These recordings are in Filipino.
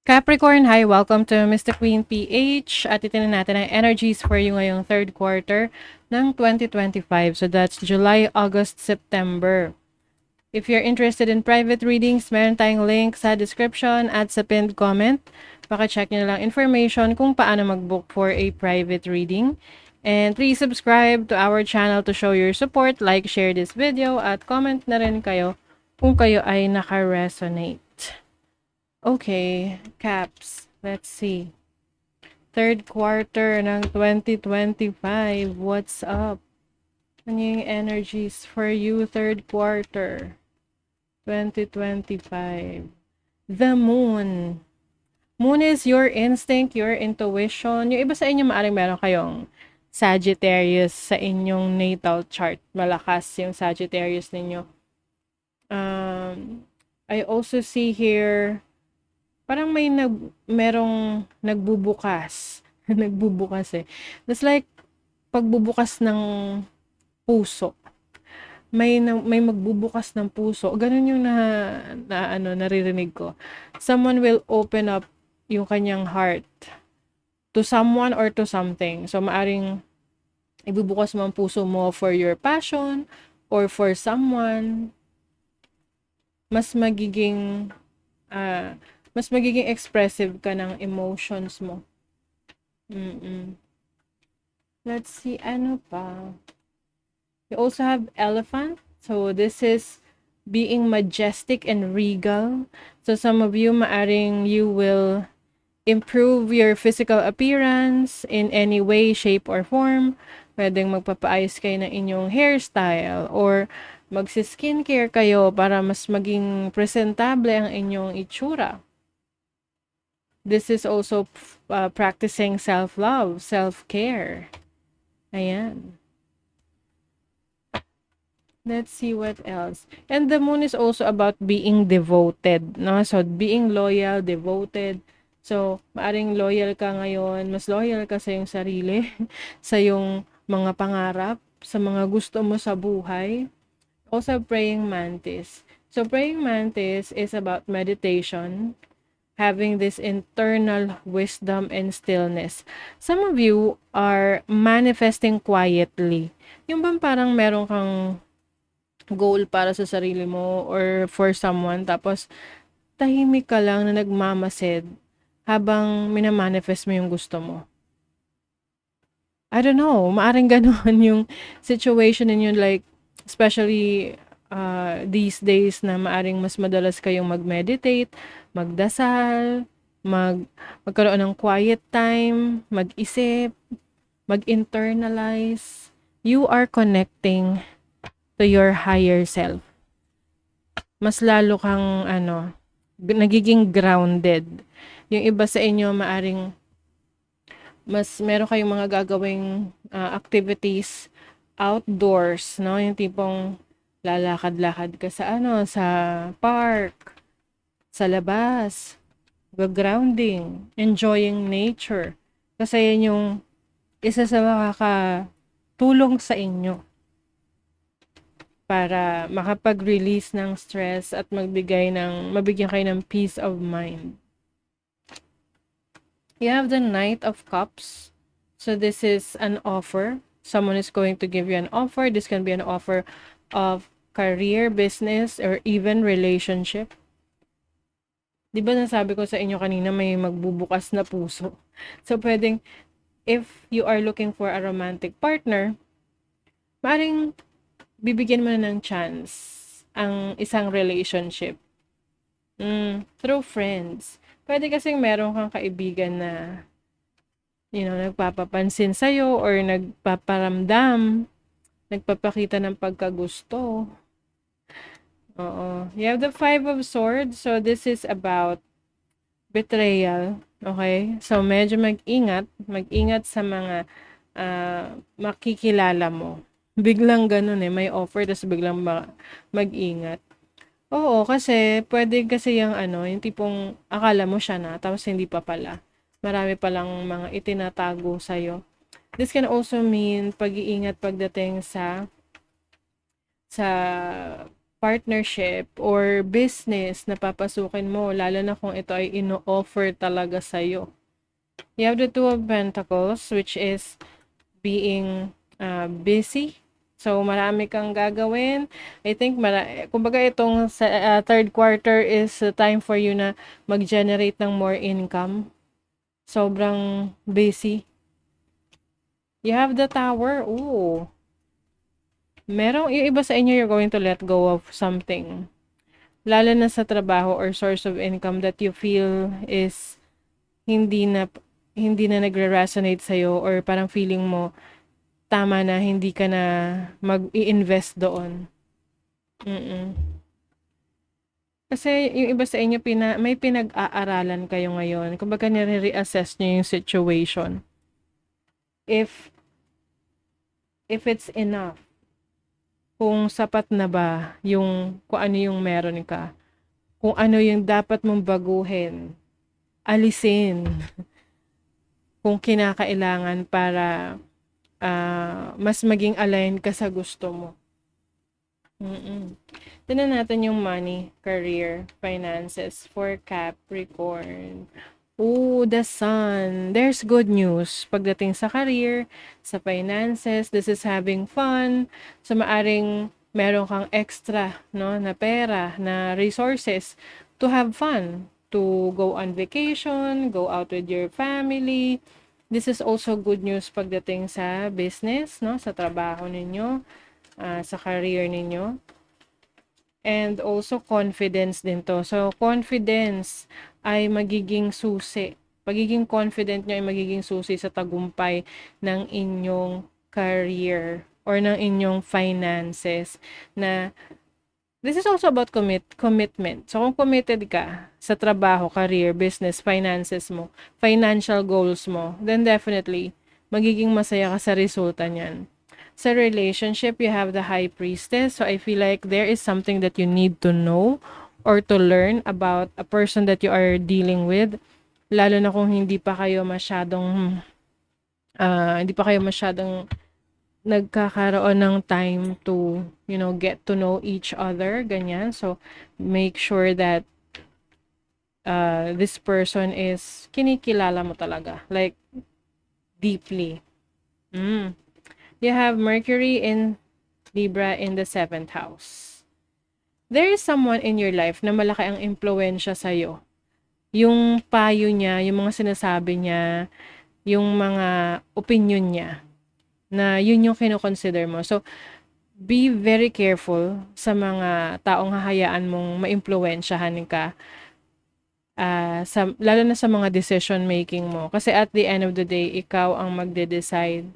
Capricorn, hi! Welcome to Mr. Queen PH at itinan natin ang energies for you ngayong third quarter ng 2025. So that's July, August, September. If you're interested in private readings, meron tayong link sa description at sa pinned comment. Paka-check nyo lang information kung paano mag-book for a private reading. And please subscribe to our channel to show your support, like, share this video, at comment na rin kayo kung kayo ay naka-resonate. Okay, Caps. Let's see. Third quarter ng 2025. What's up? Ano yung energies for you third quarter 2025? The Moon. Moon is your instinct, your intuition. Yung iba sa inyo maaring meron kayong Sagittarius sa inyong natal chart. Malakas yung Sagittarius ninyo. I also see here parang merong nagbubukas. Nagbubukas eh. That's like pagbubukas ng puso. May magbubukas ng puso. Ganun yung naririnig ko. Someone will open up yung kanyang heart to someone or to something. So maaring ibubukas mo ang puso mo for your passion or for someone. Mas magiging expressive ka ng emotions mo. Let's see, ano pa? You also have Elephant. So this is being majestic and regal. So some of you, maaring you will improve your physical appearance in any way, shape, or form. Pwedeng magpapaayos kayo ng inyong hairstyle or magsi-skincare kayo para mas maging presentable ang inyong itsura. This is also practicing self-love, self-care. Ayan. Let's see what else. And the moon is also about being devoted, no? So, being loyal, devoted. So, maaring loyal ka ngayon, mas loyal ka sa iyong sarili, sa iyong mga pangarap, sa mga gusto mo sa buhay. Also, praying mantis. So, praying mantis is about meditation, having this internal wisdom and stillness. Some of you are manifesting quietly. Yung bang parang meron kang goal para sa sarili mo or for someone, tapos tahimik ka lang na nagmamasid habang minamanifest mo yung gusto mo. I don't know, maaring gano'n yung situation ninyo, like, especially these days na maaring mas madalas kayong mag-meditate, magdasal, magkaroon ng quiet time, mag-isip, mag-internalize. You are connecting to your higher self. Mas lalo kang nagiging grounded. Yung iba sa inyo maaring mas meron kayong mga gagawing activities outdoors, no? Yung tipong lalakad-lakad ka sa sa park, sa labas, grounding, enjoying nature. Kasi yan yung isa sa makakatulong sa inyo para makapag-release ng stress at mabigyan kayo ng peace of mind. You have the Knight of Cups. So this is an offer. Someone is going to give you an offer. This can be an offer of career, business, or even relationship. Di ba nasabi ko sa inyo kanina may magbubukas na puso? So pwedeng, if you are looking for a romantic partner, maaaring bibigyan mo na ng chance ang isang relationship. Through friends. Pwede kasing meron kang kaibigan na, nagpapapansin sa'yo or nagpaparamdam, nagpapakita ng pagkagusto. Oo. You have the Five of Swords. So, this is about betrayal. Okay? So, medyo mag-ingat. Mag-ingat sa mga makikilala mo. Biglang ganun may offer, tapos biglang mag-ingat. Oo, kasi pwede kasi yung yung tipong akala mo siya na, tapos hindi pa pala. Marami palang mga itinatago sa'yo. This can also mean pag-iingat pagdating sa partnership or business na papasukin mo, lalo na kung ito ay ino-offer talaga sa'yo. You have the Two of Pentacles, which is being busy. So, marami kang gagawin. I think, kumbaga itong sa, third quarter is time for you na mag-generate ng more income. Sobrang busy. You have the Tower. Ooh. Merong, yung iba sa inyo, you're going to let go of something. Lalo na sa trabaho or source of income that you feel is hindi na hindi na nagre-resonate sa'yo or parang feeling mo tama na, hindi ka na mag-i-invest doon. Kasi yung iba sa inyo may pinag-aaralan kayo ngayon. Kumbaga nire-reassess niyo yung situation. If it's enough, kung sapat na ba yung kung ano yung meron ka, kung ano yung dapat mong baguhin, alisin kung kinakailangan para mas maging align ka sa gusto mo. Tignan natin yung money, career, finances for Capricorn. Ooh, the Sun. There's good news pagdating sa career, sa finances. This is having fun. So, maaring meron kang extra, no, na pera, na resources to have fun, to go on vacation, go out with your family. This is also good news pagdating sa business, no, sa trabaho ninyo, sa career ninyo. And also confidence din to. So, confidence ay magiging susi. Pagiging confident nyo ay magiging susi sa tagumpay ng inyong career or ng inyong finances. Na this is also about commitment. So, kung committed ka sa trabaho, career, business, finances mo, financial goals mo, then definitely, magiging masaya ka sa resulta niyan. Sa relationship, you have the High Priestess. So, I feel like there is something that you need to know or to learn about a person that you are dealing with. Lalo na kung hindi pa kayo masyadong nagkakaroon ng time to, get to know each other, ganyan. So, make sure that this person is kinikilala mo talaga. Like, deeply. You have Mercury in Libra in the 7th house. There is someone in your life na malaki ang impluwensya sa'yo. Yung payo niya, yung mga sinasabi niya, yung mga opinion niya, na yun yung kinoconsider mo. So, be very careful sa mga taong hahayaan mong maimpluwensyahan ka. Lalo na sa mga decision making mo. Kasi at the end of the day, ikaw ang magde-decide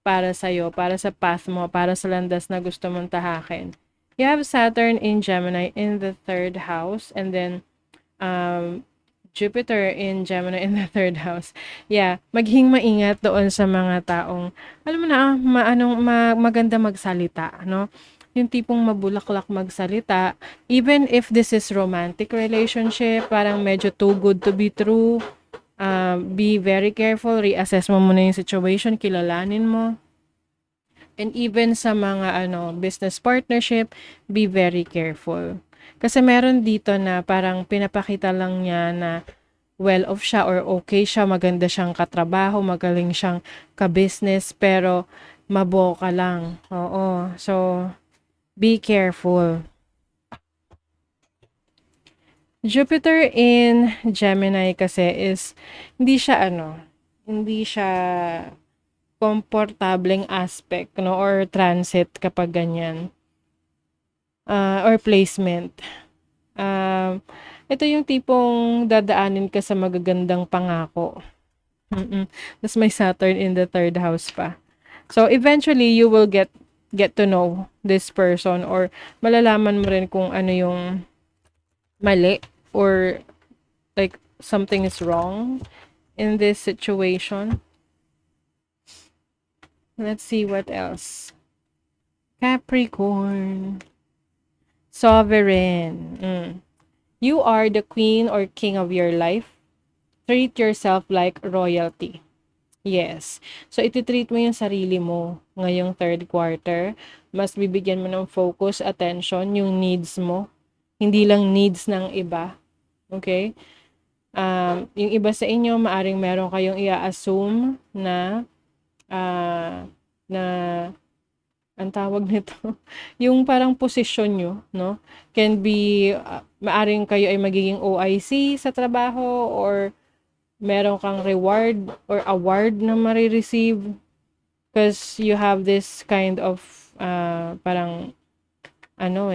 para sa'yo, para sa path mo, para sa landas na gusto mong tahakin. You have Saturn in Gemini in the 3rd house, and then Jupiter in Gemini in the 3rd house. Yeah, maging maingat doon sa mga taong, alam mo na, maganda magsalita, no? Yung tipong mabulaklak magsalita, even if this is romantic relationship, parang medyo too good to be true. Be very careful, reassess mo muna yung situation, kilalanin mo. And even sa mga business partnership, be very careful. Kasi meron dito na parang pinapakita lang niya na well-off siya or okay siya, maganda siyang katrabaho, magaling siyang ka-business, pero maboka lang. Oo. So, be careful. Jupiter in Gemini kasi is hindi siya komportableng aspect, no, or transit kapag ganyan. Or placement. Ito yung tipong dadaanin ka sa magagandang pangako. Tapos may Saturn in the 3rd house pa. So, eventually, you will get to know this person or malalaman mo rin kung ano yung mali or like something is wrong in this situation. Let's see what else. Capricorn. Sovereign. You are the queen or king of your life. Treat yourself like royalty. Yes. So, ititreat mo yung sarili mo ngayong third quarter. Mas bibigyan mo ng focus, attention, yung needs mo. Hindi lang needs ng iba. Okay? Yung iba sa inyo, maaring meron kayong i-assume na, na, ang tawag nito, yung parang posisyon nyo, no? Can be, maaring kayo ay magiging OIC sa trabaho or meron kang reward or award na marireceive because you have this kind of parang ano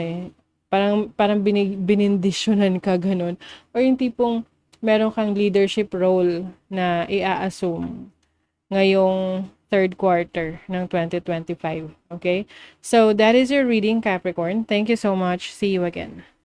parang binindisyonan ka ganun or yung tipong meron kang leadership role na i-assume ngayong third quarter ng 2025. Okay? So that is your reading, Capricorn. Thank you so much. See you again.